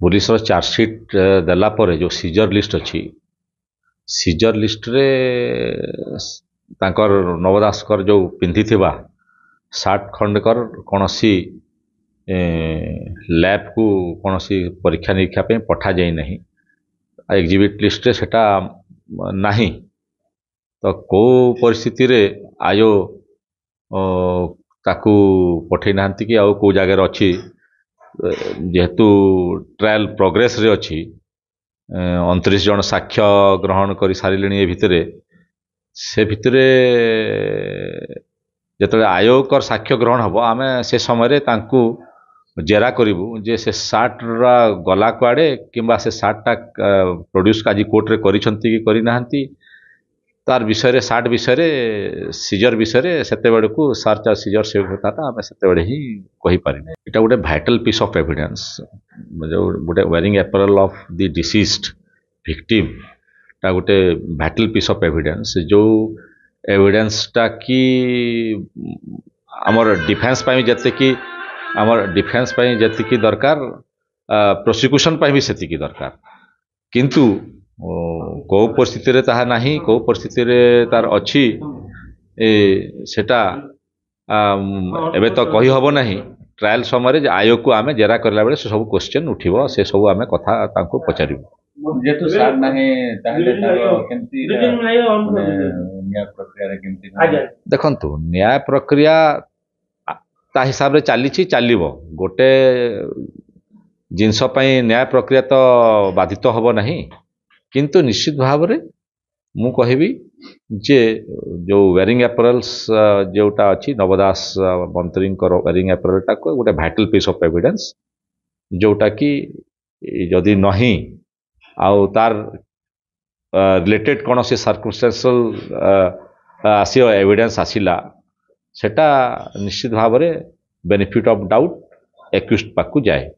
Police chargesheet देला परे जो सीजर लिस्ट अच्छी सीजर लिस्ट रे तांकर नव दासकर जो पिंधि सार्ट खंडकर कौन सी लैब को कौन सी परीक्षा निरीक्षा पे पठा जाई नहीं एग्जिबिट लिस्ट रे सेटा नहीं तो को परिस्थिति रे आयो ताकू पठे नांती कि आउ को जगह अच्छी जेहेतु ट्रायल प्रोग्रेस रे अच्छी 29 जन साक्ष्य ग्रहण कर सारे ए भितर से भितर जिते आयोग कर साक्ष्य ग्रहण हम आम से समय जेरा करूँ जे से सार्ट गला कुआड़े किंबा से सार्टा प्रोड्यूस आज कोर्ट रे कि करना तार विषय सार्ट विषय सीजर विषय से सर्च और सीजर से कथा आम से ही कहीपर इटा गोटे भाइटल पीस ऑफ एविडेंस जो गोटे wearing apparel of the deceased victim टा गोटे भाइटल पीस ऑफ एविडेंस जो एविडेंस टा कि आमर डिफेन्स पाई जते कि आमर डिफेन्स पाई जति की दरकार प्रोसिक्यूशन पाई भी सेति की दरकार किंतु को परिस्थिति रे ताहा नाही को परिस्थिति रे तार अच्छी सेटा एबे तो कही हबो नाही ट्रायल समय आयोग को आम जेरा करला बेले से सब क्वेश्चन उठिबो से सब आम कथा तांको पचारिबो जेतु सार नाही ताहले तारो केमती न्याय प्रक्रिया रे केमती देखंतु न्याय प्रक्रिया ता हिसाब रे चलीछि चलिबो गोटे जिनस पई न्याय प्रक्रिया तो बाधित हबो नाही किंतु निश्चित भाव रे मु कहबी जे जो वेयरिंग अपैरेल्स जोटा अच्छी नवदास मंत्री वेयरिंग अपैरेल टा को गोटे भाइटल पीस ऑफ एविडेंस जोटा कि जदि नहीं आउ तार रिलेटेड कौन से सर्कमस्टेंशियल आसियो एविडेंस आसिला सेटा निश्चित भाव रे बेनिफिट ऑफ डाउट एक्यूज्ड पाकु जाए।